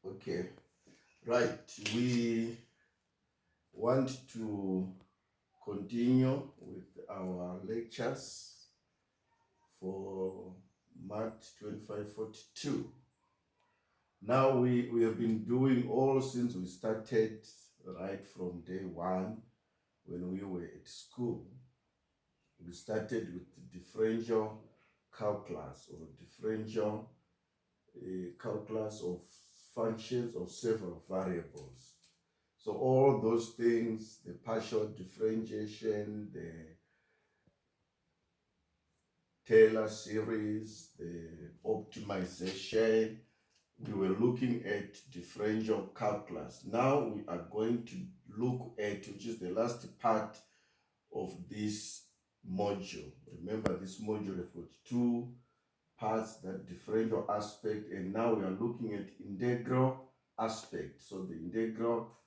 Okay, right. We want to continue with our lectures for March 2542. Now we have been doing all since we started right from day one when we were at school. We started with differential calculus or differential calculus of functions of several variables. So all those things, the partial differentiation, the Taylor series, the optimization, we were looking at differential calculus. Now we are going to look at, which is the last part of this module. Remember, this module has got two parts, that differential aspect, and now we are looking at integral aspect. So the integral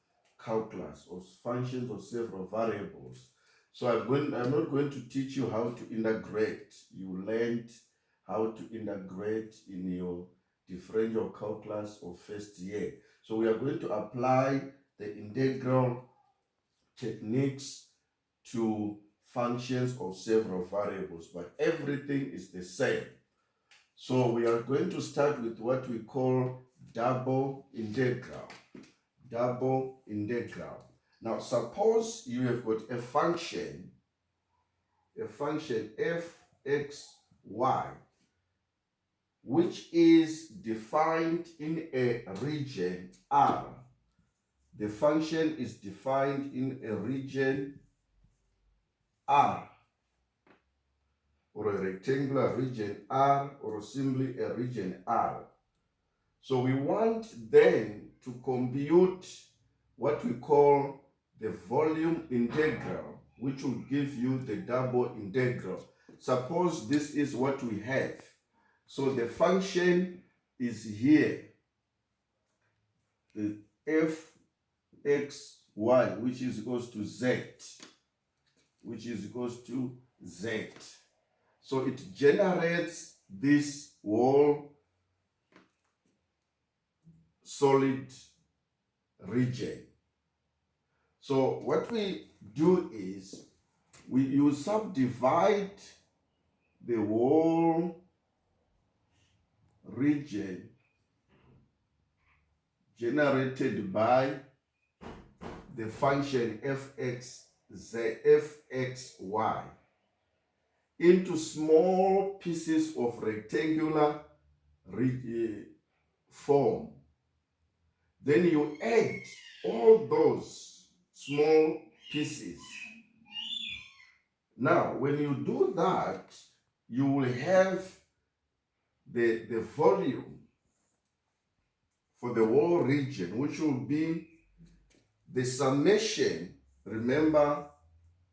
calculus of functions of several variables. So I'm not going to teach you how to integrate. You learned how to integrate in your differential calculus of first year. So we are going to apply the integral techniques to functions of several variables, but everything is the same. So we are going to start with what we call double integral. Double integral. Now suppose you have got a function f x y, which is defined in a region R. The function is defined in a region R, or a rectangular region R, or simply a region R. So we want then to compute what we call the volume integral, which will give you the double integral. Suppose this is what we have. So the function is here, the fxy, which is equals to z, which is equals to z. So it generates this whole solid region. So what we do is you subdivide the whole region generated by the function fxy into small pieces of rectangular form. Then you add all those small pieces. Now, when you do that, you will have the volume for the whole region, which will be the summation. Remember,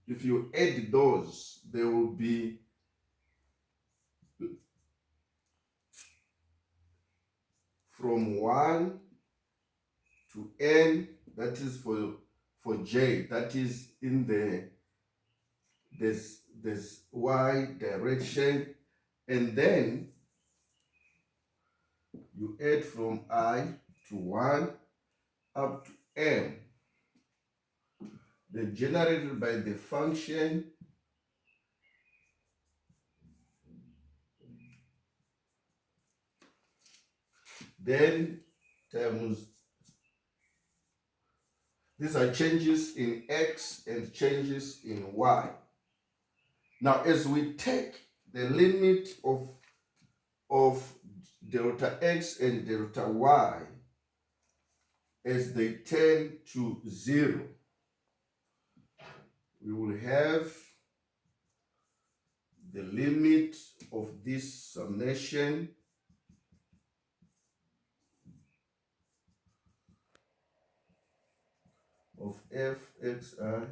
if you add those, there will be from 1 to n, that is for j, that is in this y direction, and then you add from I to 1 up to m, then generated by the function then times, these are changes in x and changes in y. Now as we take the limit of delta x and delta y as they tend to 0, we will have the limit of this summation of fxi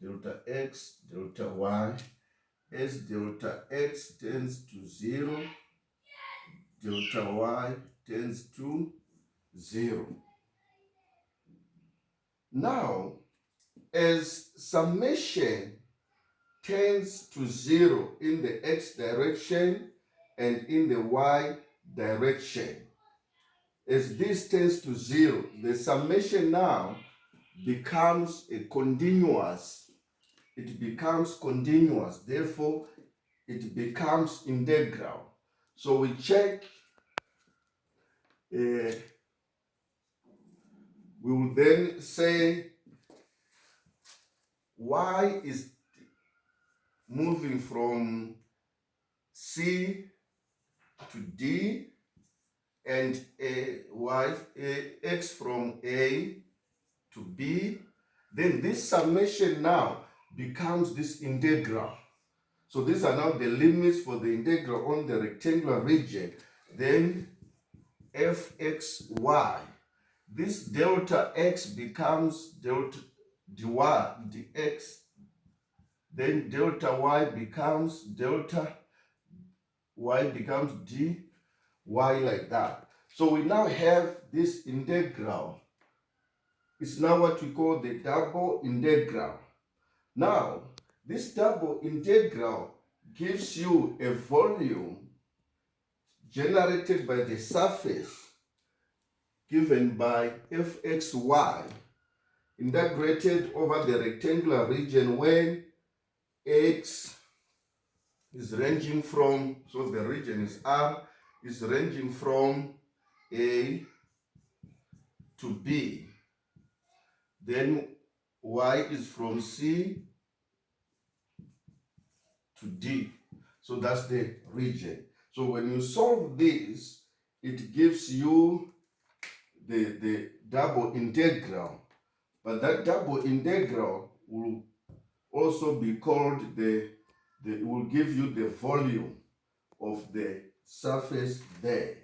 delta x delta y as delta x tends to 0, delta y tends to 0. Now, as summation tends to 0 in the x direction and in the y direction. As this tends to 0, the summation now becomes a continuous. It becomes continuous. Therefore, it becomes integral. So we check, we will then say y is moving from C to D, and x from A to B. Then this summation now becomes this integral. So these are now the limits for the integral on the rectangular region. Then fxy. This delta x becomes delta dy dx. Then delta y becomes delta y becomes dy like that. So we now have this integral. It's now what we call the double integral. Now, this double integral gives you a volume generated by the surface given by fxy integrated over the rectangular region when x is ranging from, so the region is R, is ranging from A to B. Then y is from C to D. So that's the region. So when you solve this, it gives you the double integral. But that double integral will also be called it will give you the volume of the surface there.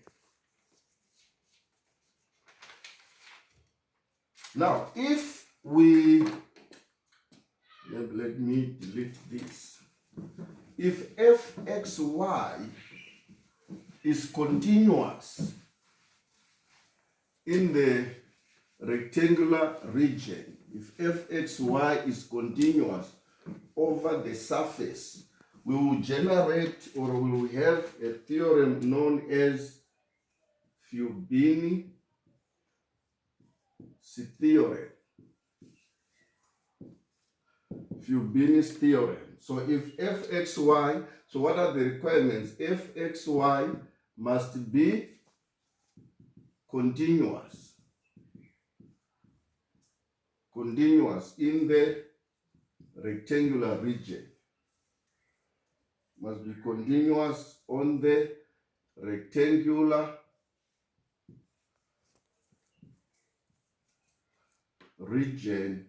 Now, if we, let me delete this. If fxy is continuous in the rectangular region, if fxy is continuous over the surface, we will generate, or we will have a theorem known as Fubini's theorem. Fubini's theorem. So if fxy, so what are the requirements? Fxy must be continuous in the rectangular region. Must be continuous on the rectangular region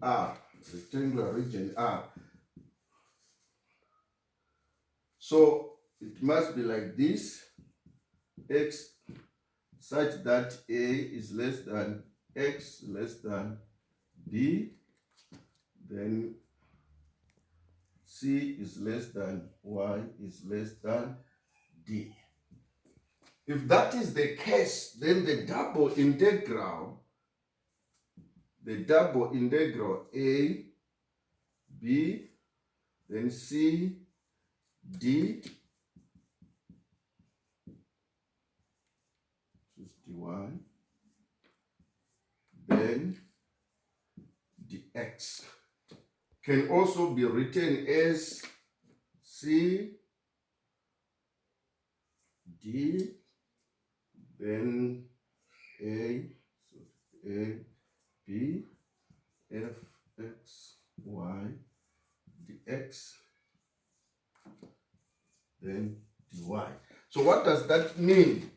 R. Rectangular region R. So it must be like this, x such that A is less than x less than B, then C is less than Y is less than D. If that is the case, then the double integral A, B, then C, D, just dy, then dx can also be written as C, D, then A, B, f, x, y, dx, then dy. So what does that mean?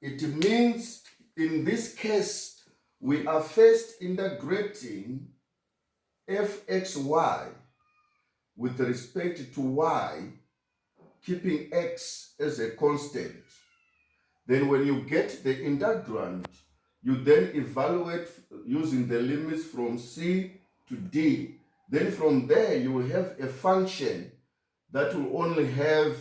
It means in this case, we are first integrating fxy with respect to y, keeping x as a constant. Then when you get the integrand, you then evaluate using the limits from C to D. Then from there, you will have a function that will only have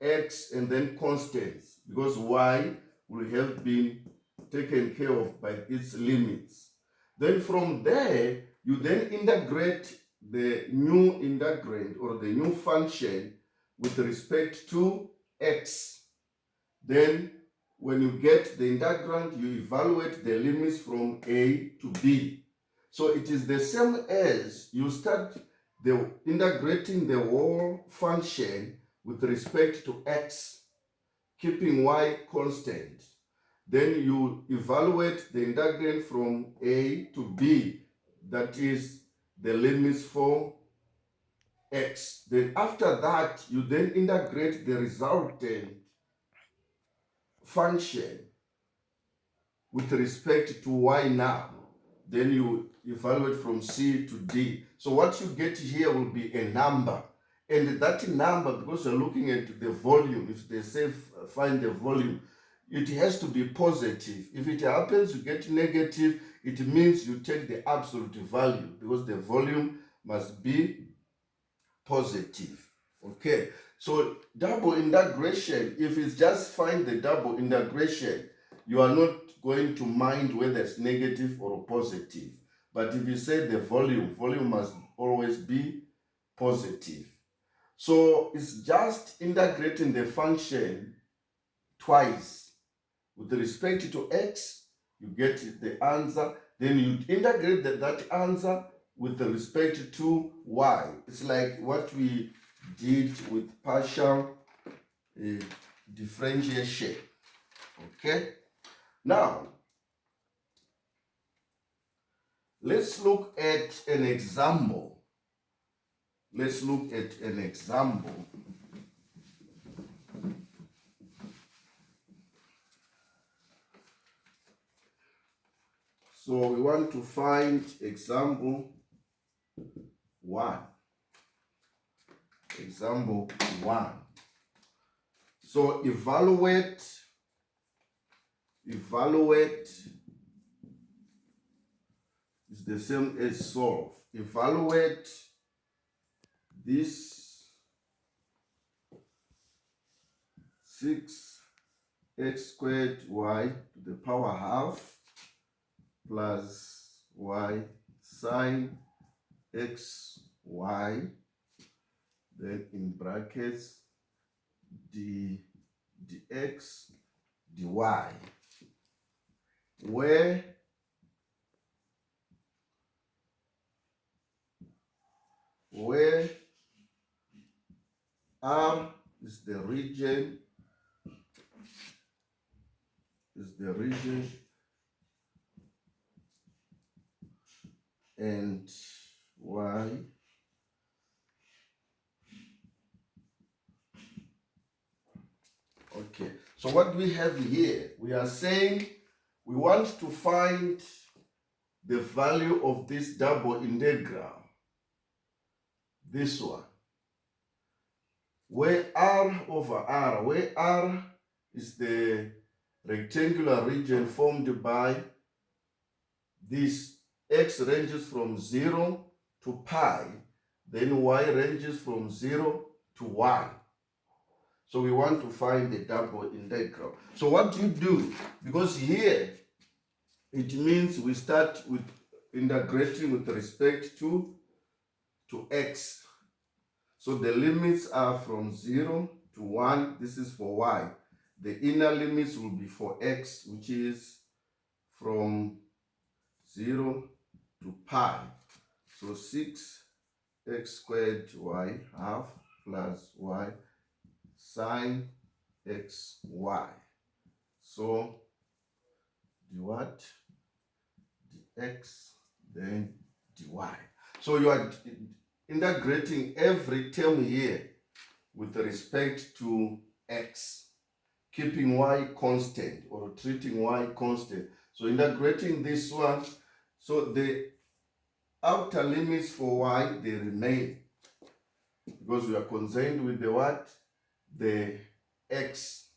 x and then constants, because y will have been taken care of by its limits. Then from there, you then integrate the new integrand or the new function with respect to x. Then when you get the integrand, you evaluate the limits from A to B. So it is the same as you start integrating the whole function with respect to x, keeping y constant. Then you evaluate the integrand from A to B, that is the limits for x. Then after that, you then integrate the resultant function with respect to y now. Then you evaluate from C to D. So what you get here will be a number. And that number, because you're looking at the volume, if they say find the volume, it has to be positive. If it happens you get negative, it means you take the absolute value, because the volume must be positive. Okay, so double integration, if it's just find the double integration, you are not going to mind whether it's negative or positive. But if you say the volume must always be positive. So it's just integrating the function twice. With respect to x, you get the answer. Then you integrate that answer with respect to y. It's like what we did with partial differentiation. Okay? Now, let's look at an example. Let's look at an example. So we want to find example 1. Example 1. So evaluate is the same as solve. Evaluate this 6x squared y to the power half plus y sine xy, then in brackets dx dy, where R is the region and y okay. So what we have here, we are saying we want to find the value of this double integral, this one, where R over R, where R is the rectangular region formed by this x ranges from 0 to pi, then y ranges from 0 to 1. So we want to find the double integral. So what do you do? Because here it means we start with integrating with respect to x. So the limits are from 0 to 1. This is for y. The inner limits will be for x, which is from 0 to pi. So 6x squared y half plus y sine xy. So the what? Dx, then dy. So you are integrating every term here with respect to x, keeping y constant or treating y constant. So integrating this one, so the outer limits for y, they remain, because we are concerned with the what? The x.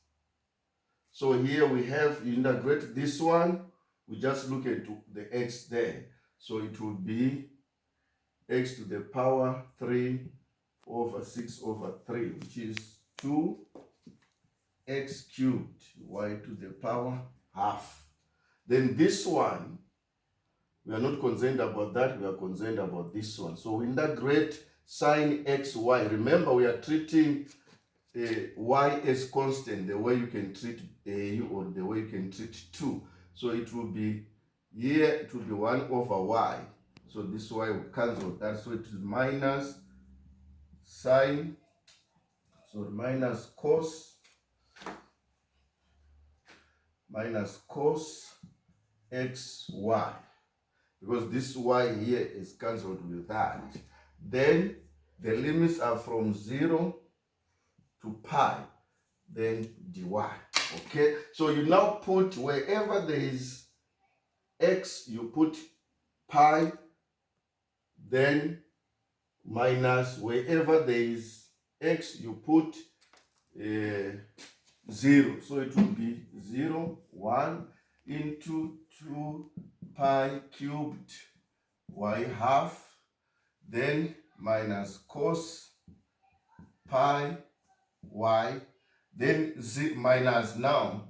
So here we have, you integrate this one, we just look at the x there. So it will be x to the power 3 over 6 over 3, which is 2x cubed, y to the power half. Then this one, we are not concerned about that, we are concerned about this one. So we integrate sine xy. Remember, we are treating y as constant, the way you can treat a or the way you can treat 2. So it will be here, it will be 1 over y. So this y will cancel that. So it is minus sine, so minus cos xy, because this y here is cancelled with that. Then the limits are from 0 to pi, then dy. Okay, so you now put wherever there is x, you put pi, then minus wherever there is x, you put 0. So it will be 0, 1 into 2 pi cubed y half, then minus cos pi y, then minus now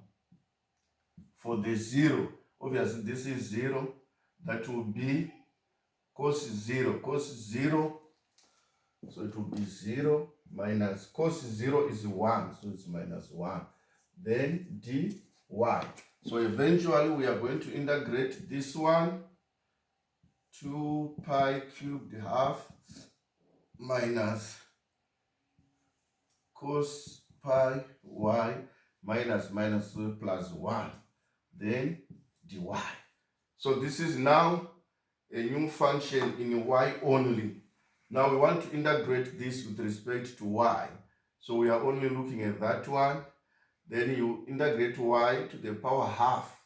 for the 0. Obviously this is 0, that will be cos 0, so it will be 0 minus cos 0 is 1, so it's minus 1, then dy. So eventually we are going to integrate this one, 2 pi cubed half minus cos pi y minus plus 1, then dy. So this is now a new function in y only. Now we want to integrate this with respect to y. So we are only looking at that one. Then you integrate y to the power half.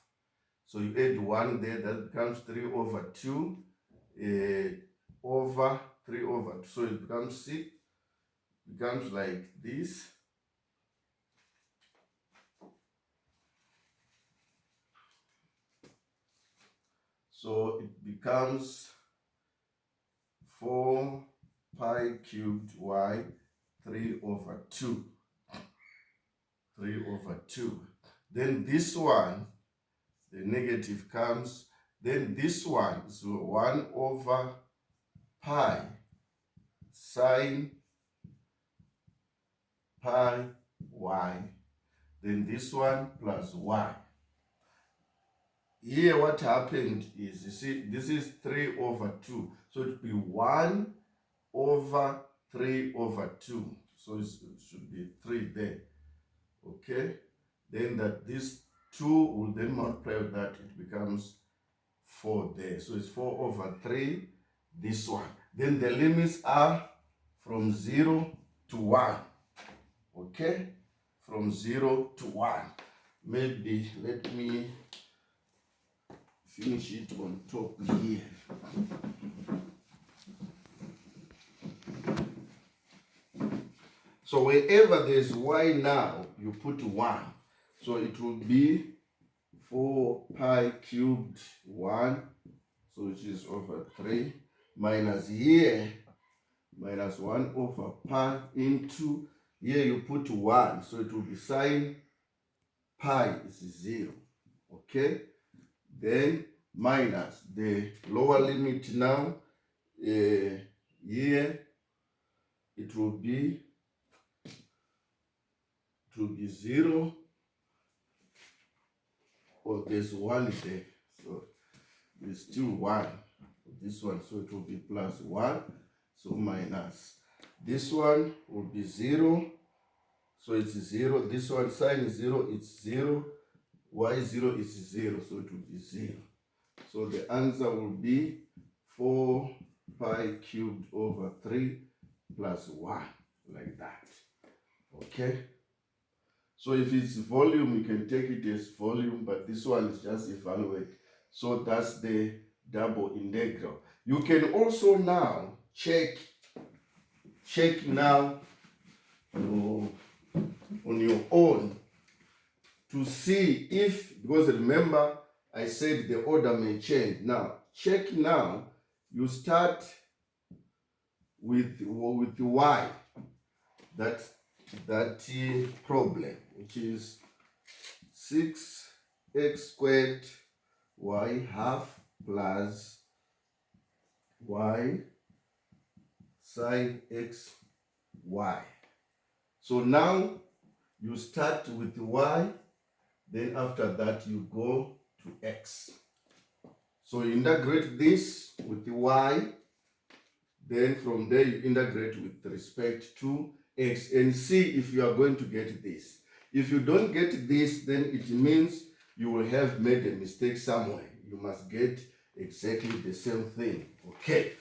So you add 1 there, that becomes 3 over 2 over 3 over 2. So it becomes 6, becomes like this. So it becomes 4 pi cubed y 3 over 2. 3 over 2. Then this one, the negative comes. Then this one is 1 over pi sine pi y. Then this one plus y. Here what happened is, you see, this is 3 over 2. So it will be 1 over 3 over 2. So it should be 3 there. Okay? Then that this 2 will then multiply with that, it becomes 4 there. So it's 4 over 3, this one. Then the limits are from 0 to 1. Okay? From 0 to 1. Maybe let me finish it on top here. So wherever there's y now, you put 1. So it will be 4 pi cubed 1, so which is over 3, minus here, minus 1 over pi into, here you put 1, so it will be sine pi is 0. Okay? Then minus the lower limit now, here it will be 0, or there's 1 there, so there's still 1 for this one, so it will be plus 1, so minus this one will be 0, so it's 0. This one sine 0, it's 0, y0 is 0, so it will be 0. So the answer will be 4 pi cubed over 3 plus 1, like that. Okay? So if it's volume, you can take it as volume, but this one is just evaluate. So that's the double integral. You can also now check now on your own to see if, because remember I said the order may change. Now check now, you start with y, that problem, which is 6x squared y half plus y sine x y. So now you start with y, then after that you go to x. So you integrate this with y, then from there you integrate with respect to x and see if you are going to get this. If you don't get this, then it means you will have made a mistake somewhere. You must get exactly the same thing. Okay,